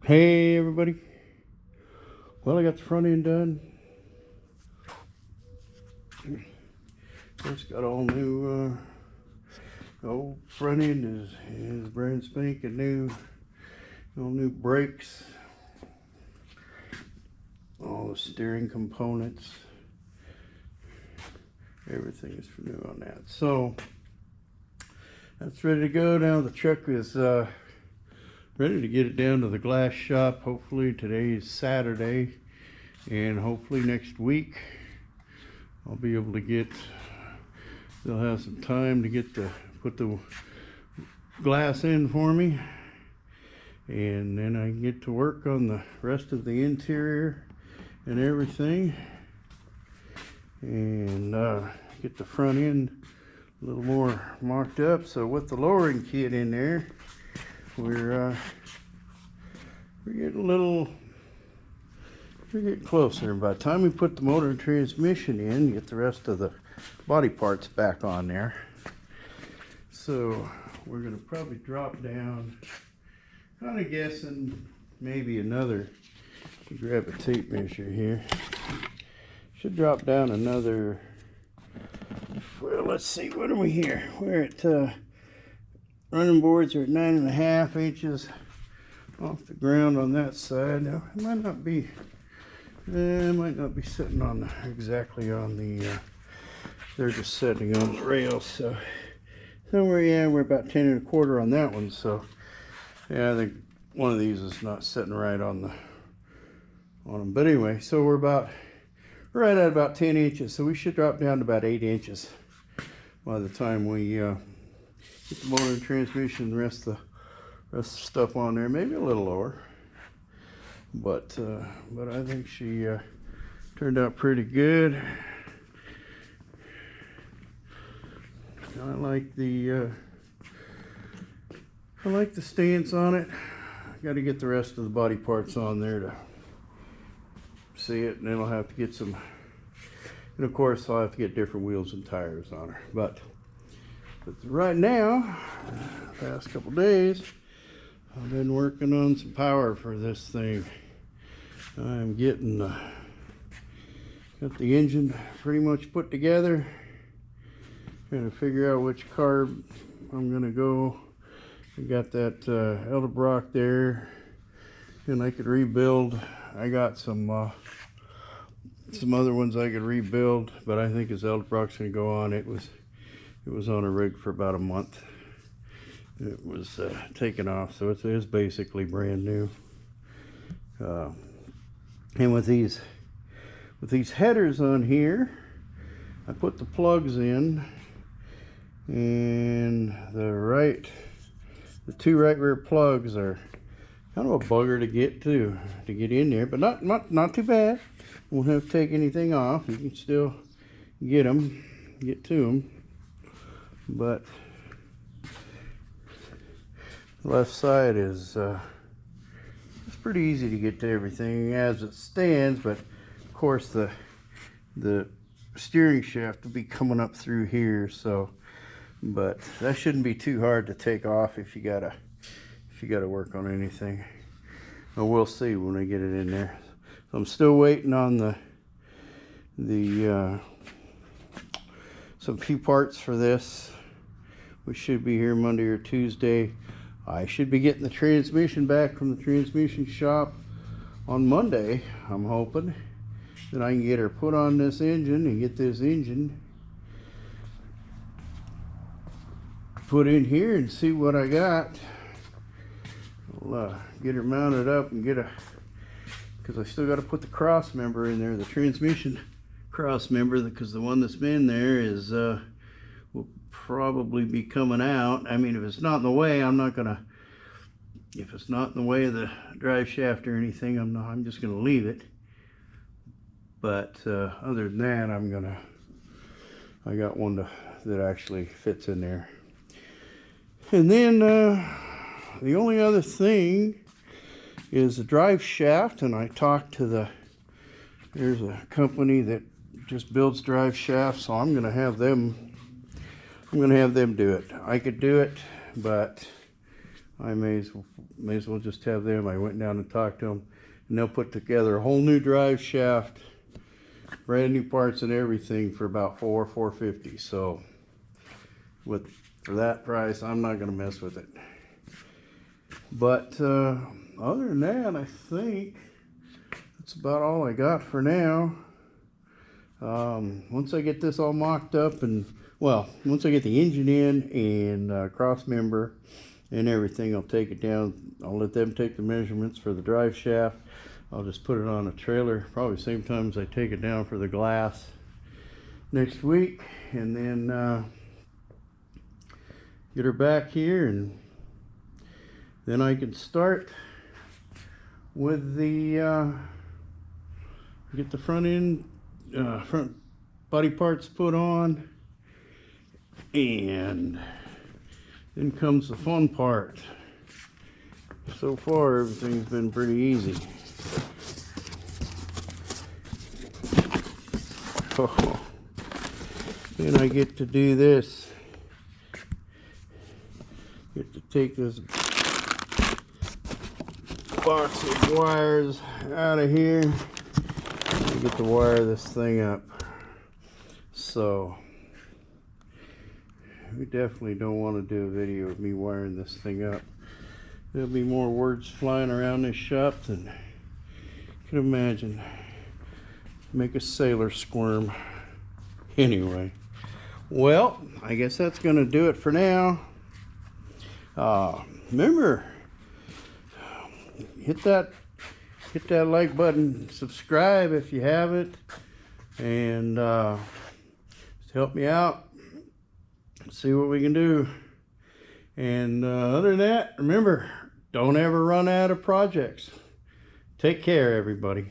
Hey everybody. Well, I got the front end done. It's got all new old front end is brand spanking new. All new brakes, all the steering components, everything is new on that. So that's ready to go. Now the truck is ready to get it down to the glass shop. Hopefully today is Saturday, and hopefully next week I'll be able to get, they'll have some time to get put the glass in for me, and then I can get to work on the rest of the interior and everything, and get the front end a little more marked up. So with the lowering kit in there, we're getting closer. And by the time we put the motor and transmission in, get the rest of the body parts back on there. So we're gonna probably drop down, kind of guessing maybe another, grab a tape measure here, should drop down another, well, let's see, what are we here? We're at running boards are at 9.5 inches off the ground on that side. Now it might not be sitting on exactly on the they're just sitting on the rails, so we're about 10.25 on that one. So yeah, I think one of these is not sitting right on them, but anyway, so we're right at about 10 inches, so we should drop down to about 8 inches by the time we get the motor and transmission and the rest of the stuff on there. Maybe a little lower, but I think she turned out pretty good. I like the stance on it. Got to get the rest of the body parts on there to see it, and then I'll have to get some, and of course I'll have to get different wheels and tires on her. But right now, past couple days, I've been working on some power for this thing. I'm getting got the engine pretty much put together. Trying to figure out which carb I'm gonna go. I got that Edelbrock there, and I could rebuild. I got some other ones I could rebuild, but I think his Edelbrock's gonna go on. It was on a rig for about a month. It was taken off, so it is basically brand new. And with these headers on here, I put the plugs in, and the two right rear plugs are kind of a bugger to get in there, but not too bad. Won't have to take anything off. You can still get to them, but the left side is it's pretty easy to get to everything as it stands, but of course the steering shaft will be coming up through here, so but that shouldn't be too hard to take off if you gotta work on anything. But we'll see when I get it in there. So I'm still waiting on some few parts for this. We should be here Monday or Tuesday. I should be getting the transmission back from the transmission shop on Monday. I'm hoping that I can get her put on this engine and get this engine put in here and see what I got. I'll get her mounted up and because I still got to put the cross member in there, the transmission cross member, because the one that's been there is will probably be coming out. I mean, if it's not in the way, if it's not in the way of the drive shaft or anything, I'm just gonna leave it. But other than that, I got one that actually fits in there. And then the only other thing is the drive shaft, and I talked to there's a company that just builds drive shafts, so I'm gonna have them do it. I could do it, but I may as well just have them. I went down and talked to them, and they'll put together a whole new drive shaft, brand new parts and everything for about $450. So for that price, I'm not going to mess with it. But other than that, I think that's about all I got for now. Once I get this all mocked up, and well, once I get the engine in and cross member and everything, I'll take it down. I'll let them take the measurements for the drive shaft. I'll just put it on a trailer, probably same time as I take it down for the glass next week, and then get her back here, and then I can start with the get the front end front body parts put on, and then comes the fun part. So far everything's been pretty easy. Oh, then I get to do this. Get to take this box of wires out of here and get to wire this thing up. So we definitely don't want to do a video of me wiring this thing up. There'll be more words flying around this shop than you can imagine. Make a sailor squirm. Anyway, well, I guess that's gonna do it for now. Remember, hit that like button, subscribe if you haven't, and just help me out, see what we can do. And other than that, remember, don't ever run out of projects. Take care, everybody.